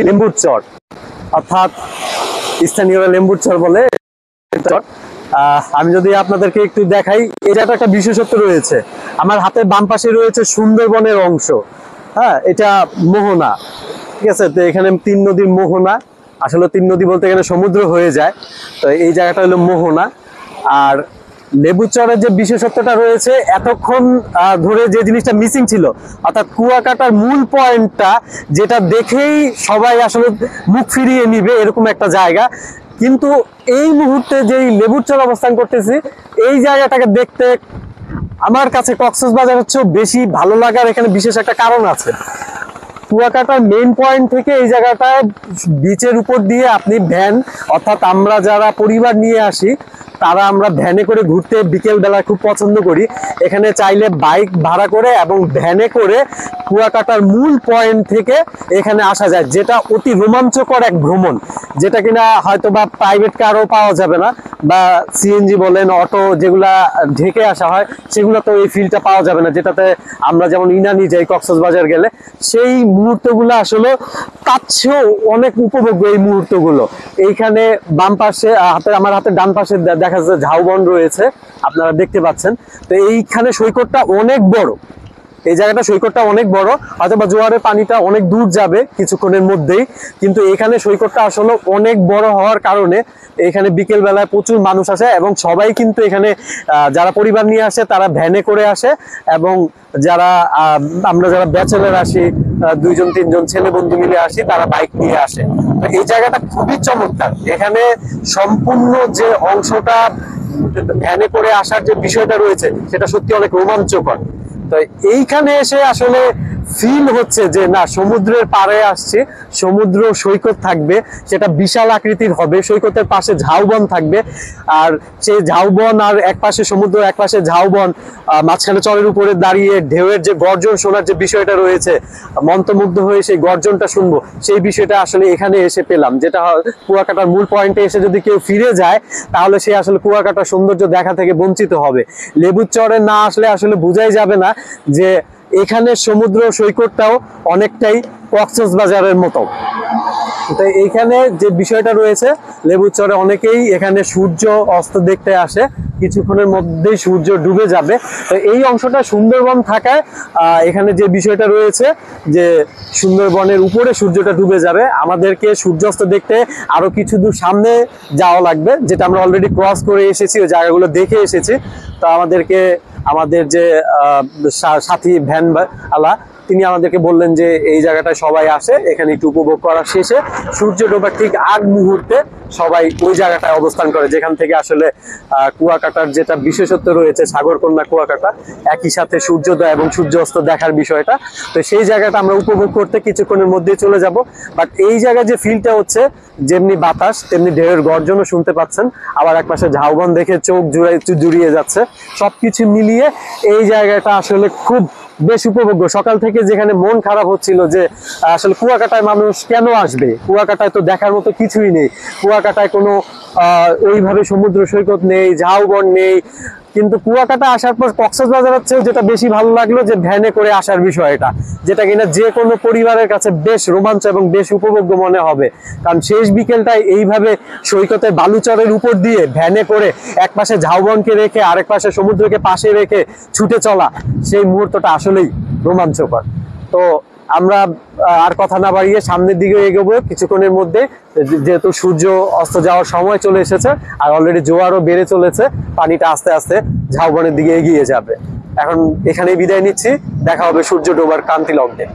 লেম্বুর চর, অর্থাৎ স্থানীয়রা লেম্বুর চর বলে। আমি যদি আপনাদেরকে একটু দেখাই, এটা একটা বিশেষত্ব রয়েছে। আমার হাতের বাম পাশে রয়েছে সুন্দরবনের অংশ। হ্যাঁ, এটা মোহনা, ঠিক আছে। তো এখানে 3 নদীর মোহনা, আসলে 3 নদী বলতে এখানে সমুদ্র হয়ে যায়। তো এই জায়গাটা হলো মোহনা। আর লেবুর চরের যে বিশেষত্বটা রয়েছে, এতক্ষণ ধরে যে জিনিসটা মিসিং ছিল, অর্থাৎ কুয়াকাটার মূল পয়েন্টটা, যেটা দেখেই সবাই আসলে মুখ ফিরিয়ে নিবে এরকম একটা জায়গা। কিন্তু এই মুহূর্তে যেই লেবুর চর অবস্থান করতেছি, এই জায়গাটাকে দেখতে আমার কাছে কক্সবাজার হচ্ছে বেশি ভালো লাগার এখানে বিশেষ একটা কারণ আছে। কুয়াকাটার মেইন পয়েন্ট থেকে এই জায়গাটায় বিচের উপর দিয়ে আপনি ভ্যান, অর্থাৎ আমরা যারা পরিবার নিয়ে আসি তারা আমরা ভ্যানে করে ঘুরতে বিকেল বেলা খুব পছন্দ করি। এখানে চাইলে বাইক ভাড়া করে এবং ভ্যানে করে কুয়াকাটার মূল পয়েন্ট থেকে এখানে আসা যায়, যেটা অতি রোমাঞ্চকর এক ভ্রমণ, যেটা কিনা হয়তো বা প্রাইভেট কারও পাওয়া যাবে না, বা সিএনজি বলেন, অটো যেগুলা ঢেকে আসা হয়, সেগুলো তো এই ফিলটা পাওয়া যাবে না, যেটাতে আমরা যেমন ইনানি যাই কক্সবাজার গেলে। সেই মুহূর্তগুলো আসলে তার চেয়েও অনেক উপভোগ্য এই মুহূর্তগুলো। এইখানে বাম পাশে আমার হাতের ডান পাশে দেখা যাচ্ছে ঝাউবন রয়েছে, আপনারা দেখতে পাচ্ছেন। তো এইখানে সৈকতটা অনেক বড়, এই জায়গাটা সৈকতটা অনেক বড়, হয়তো বা জোয়ারের পানিটা অনেক দূর যাবে কিছুক্ষণের মধ্যেই, কিন্তু এখানে সৈকতটা আসলে অনেক বড় হওয়ার কারণে এখানে বিকেল বেলায় প্রচুর মানুষ আসে। এবং সবাই কিন্তু এখানে যারা পরিবার নিয়ে আসে তারা ভ্যানে করে আসে, এবং যারা আমরা যারা ব্যাচেলার আসি, 2-3 ছেলে বন্ধু মিলে আসি, তারা বাইক নিয়ে আসে। তো এই জায়গাটা খুবই চমৎকার। এখানে সম্পূর্ণ যে অংশটা ভ্যানে করে আসার যে বিষয়টা রয়েছে, সেটা সত্যি অনেক রোমাঞ্চকর। তো এইখানে এসে আসলে ফিল হচ্ছে যে না, সমুদ্রের পাড়ে আসছে, সমুদ্র সৈকত থাকবে, সেটা বিশাল আকৃতির হবে, সৈকতের পাশে ঝাউবন থাকবে, আর সেই ঝাউবন আর এক পাশে সমুদ্র, এক পাশে ঝাউবন, মাঝখানে চরের উপরে দাঁড়িয়ে ঢেউয়ের যে গর্জন শোনার যে বিষয়টা রয়েছে, মন্ত্রমুগ্ধ হয়ে সেই গর্জনটা শুনবো, সেই বিষয়টা আসলে এখানে এসে পেলাম। যেটা কুয়াকাটার মূল পয়েন্টে এসে যদি কেউ ফিরে যায়, তাহলে সে আসলে কুয়াকাটার সৌন্দর্য দেখা থেকে বঞ্চিত হবে। লেবুর চরে না আসলে আসলে বোঝাই যাবে না যে এখানে সমুদ্র সৈকতটাও অনেকটাই কক্সবাজারের মতো। তো এইখানে যে বিষয়টা রয়েছে, লেবুর চরে অনেকেই এখানে সূর্য অস্ত দেখতে আসে, কিছুক্ষণের মধ্যেই সূর্য ডুবে যাবে। তো এই অংশটা সুন্দরবন থাকায় এখানে যে বিষয়টা রয়েছে যে সুন্দরবনের উপরে সূর্যটা ডুবে যাবে, আমাদেরকে সূর্যাস্ত দেখতে আরো কিছু দূর সামনে যাওয়া লাগবে, যেটা আমরা অলরেডি ক্রস করে এসেছি, ওই জায়গাগুলো দেখে এসেছি। তো আমাদের যে সাথী ভ্যান আলা, তিনি আমাদেরকে বললেন যে এই জায়গাটায় সবাই আসে, এখানে একটু উপভোগ করার শেষে সূর্য ডোবার ঠিক আগ মুহূর্তে সবাই ওই জায়গাটায় অবস্থান করে, যেখান থেকে আসলে কুয়াকাটার যেটা বিশেষত্ব রয়েছে, সাগরকন্যা কুয়াকাটা, একই সাথে সূর্যোদয় এবং সূর্যাস্ত দেখার বিষয়টা। তো সেই জায়গাটা আমরা উপভোগ করতে কিছুক্ষণের মধ্যেই চলে যাব। বাট এই জায়গায় যে ফিলটা হচ্ছে, যেমনি বাতাস তেমনি ঢেউয়ের গর্জনও শুনতে পাচ্ছেন, আবার একপাশে ঝাউবন দেখে চোখ জুড়িয়ে যাচ্ছে। সবকিছু মিলিয়ে এই জায়গাটা আসলে খুব বেশ উপভোগ্য। সকাল থেকে যেখানে মন খারাপ হচ্ছিল যে আসলে কুয়াকাটায় মানুষ কেন আসবে, কুয়াকাটায় তো দেখার মতো কিছুই নেই, কুয়াকাটায় কোনো ওইভাবে সমুদ্র সৈকত নেই, ঝাউবন নেই, কিন্তু কুয়াকাটা আসার পর কক্সবাজার হচ্ছেও যেটা বেশি ভালো লাগলো যে ভ্যানে করে আসার বিষয়টা, যেটা কিনা যে কোনো পরিবারের কাছে বেশ রোমাঞ্চ এবং বেশ উপভোগ্য মনে হবে। কারণ শেষ বিকেলটাই এইভাবে সৈকতের বালুচরের উপর দিয়ে ভ্যানে করে এক পাশে ঝাউবনকে রেখে আরেক পাশে সমুদ্রকে পাশে রেখে ছুটে চলা, সেই মুহূর্তটা আসলেই রোমাঞ্চকর। তো আমরা আর কথা না বাড়িয়ে সামনের দিকে এগোবো কিছুক্ষণের মধ্যে, যেহেতু সূর্য অস্ত যাওয়ার সময় চলে এসেছে আর অলরেডি জোয়ারও বেড়ে চলেছে, পানিটা আস্তে আস্তে ঝাউবনের দিকে এগিয়ে যাবে। এখন এখানেই বিদায় নিচ্ছি, দেখা হবে সূর্য ডোবার ক্রান্তি লগ্নে।